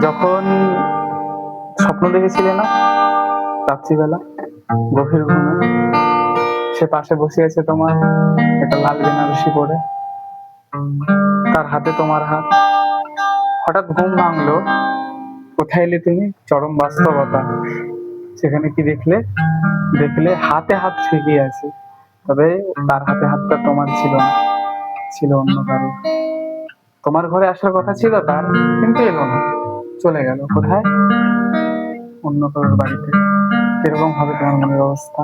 যখন স্বপ্ন দেখেছিলে না রাত্রিবেলা গভীর ঘুমে, সে পাশে বসে আছে তোমার, একটা লাল বেনারসি পরে, তার হাতে তোমার হাত। হঠাৎ ঘুম ভাঙলো, কোথায় এলে তুমি? চরম বাস্তবতা। সেখানে কি দেখলে? দেখলে হাতে হাত ঠিকই আছে, তবে তার হাতে হাতটা তোমার ছিল না, ছিল অন্য কারো। তোমার ঘরে আসার কথা ছিল তার, কিন্তু এলো না, চলে গেল কোথায়? অন্য কারোর বাড়িতে। এরকম হবে তোমার মনের অবস্থা।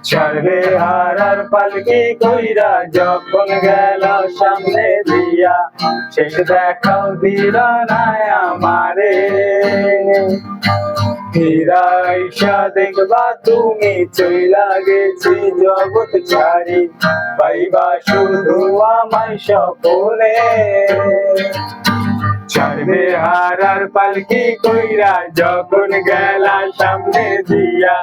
ছাড়বে হারার পালকি কইরা যখন গেল সামনে দিয়া, শেষ দেখাও দিল না আমারে। ফিরাইসা দেখবা তুমি চইলা গেছি জগৎ ছাড়ি, পাইবা শুধু আমায় স্বপ্নে। ছাড়বে হারার পালকি কইরা যখন গেলা সামনে দিয়া,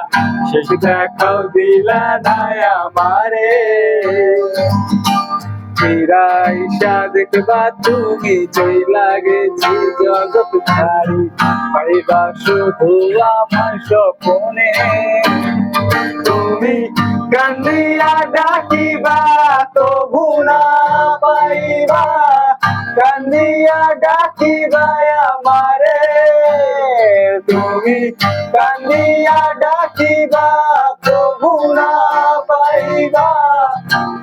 শেষ দেখাও দিলা না আমারে। ফিরাইসা দেখবা তুমি চইলা গেছি জগৎ ছাড়ি, পাইবা শুধু আমার স্বপ্নে। তুমি কান্দিয়া ডাকিবা তবু না পাইবা, কান্দিয়া ডাকিবা আমারে। তুমি কান্দিয়া ডাকিবা তবু না পাইবা,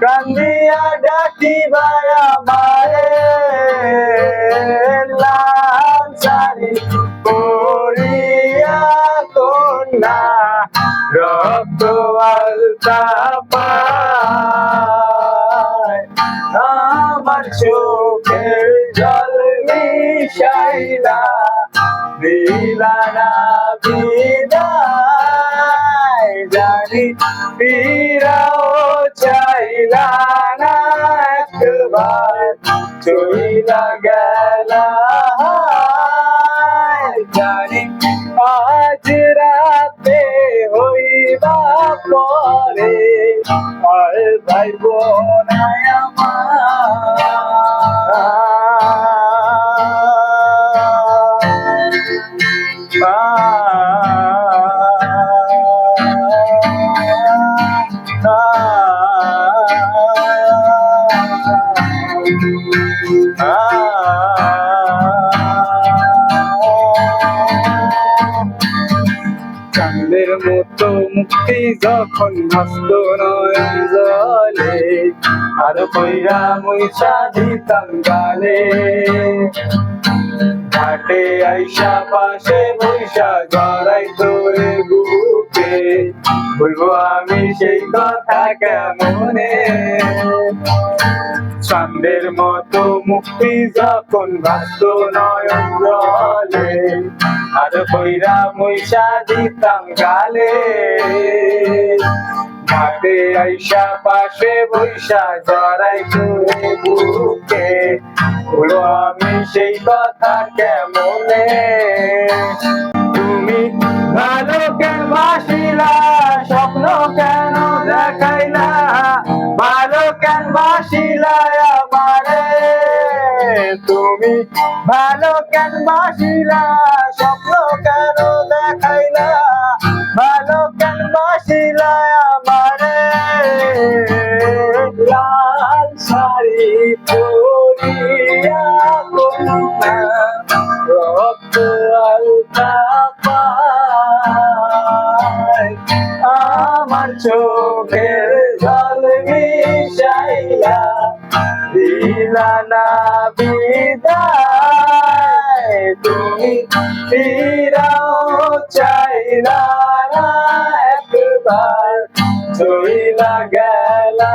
কান্দিয়া ডাকিবা আমারে। লাল শাড়ি পরিয়া কন্যা রক্ত আলতা পায়, আমার চোখের জল মিশাইলা দিলা না বিদায়। জানি ফিরাও চাইলা না একবার, চইলা গেলা। জানি আজ রাতে হইবা পরে, আর ভাইব না চাঁদের মতো মুক্তি যখন ভাসত নয়ন জলে, আর কইরা মইসা দিতাম গালে। ঘাটে আইসা পাশে বৈশা গড়াই তোরে বুকে, বলবো আমি সেই কথা কেমনে। চাঁদের মতো মুক্তি যখন ভাসত নয়ন জলে, আর কইরা মইসা দিতাম গালে। ঘাটে আইসা পাশে বৈশা জড়াই তোরে বুকে, বলবো আমি সেই কথা কেমনে। তুমি ভালো কেন বাসিলা, স্বপ্ন কেন দেখাইলা, ভালো কেন বাসিলা আমারে। তুমি ভালো কেন বাসিলা, স্বপ্ন কেন দেখাইলা, ভালো কেন বাসিলা আমারে। লাল শাড়ি পরিয়া কন্যা রক্ত আলতা পায়, আমার চোখের জল মিশাইয়া দিলা না বিদায়। তুমি ফিরাও চাইলা না একবার, চইলা গেলা।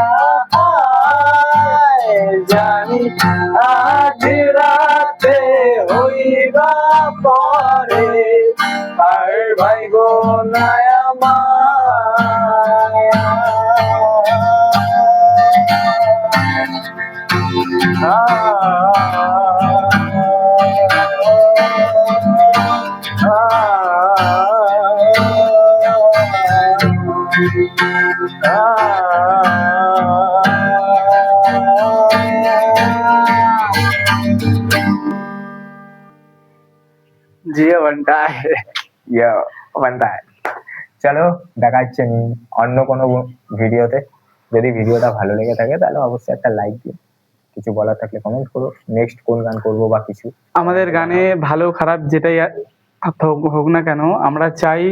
জানি আজ রাতে হইবা পরে, আর ভাইব না আমায়। जियो बनता है। ইয়া बनता है। চলো দেখা হচ্ছে অন্য কোনো ভিডিওতে। যদি ভিডিওটা ভালো লেগে থাকে তাহলে অবশ্যই একটা লাইক দিও, কিছু বলার থাকলে কমেন্ট করো, নেক্সট কোন গান করবো বা কিছু। আমাদের গানে ভালো খারাপ যেটাই হোক না কেন, আমরা চাই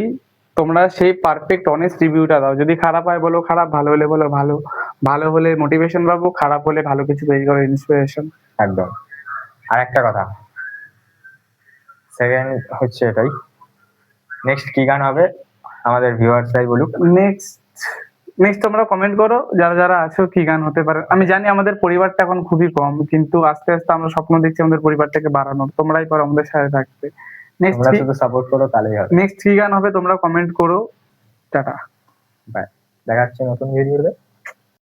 তোমরা সেই পারফেক্ট অনেস্ট রিভিউটা দাও। যদি খারাপ হয় বলো খারাপ, ভালো হলে বলো ভালো। ভালো হলে মোটিভেশন পাবো, খারাপ হলে ভালো কিছু তৈরি করো, ইন্সপিরেশন। একদম। আর একটা কথা, সেকেন্ড হচ্ছে এটাই, নেক্সট কি গান হবে আমাদের ভিউয়ার্সরাই বলুক। নেক্সট তোমরা কমেন্ট করো যারা যারা আছো কি গান হতে পারে। আমি জানি আমাদের পরিবারটা এখন খুবই কম, কিন্তু আস্তে আস্তে আমরা স্বপ্ন দেখছি আমাদের পরিবারটাকে বাড়ানোর। তোমরাই পারো আমাদের সাথে থাকতে। তোমরা শুধু সাপোর্ট করো তাহলেই হবে। নেক্সট কি গান হবে তোমরা কমেন্ট করো। টাটা। বাই, দেখা হচ্ছে নতুন ভিডিওতে।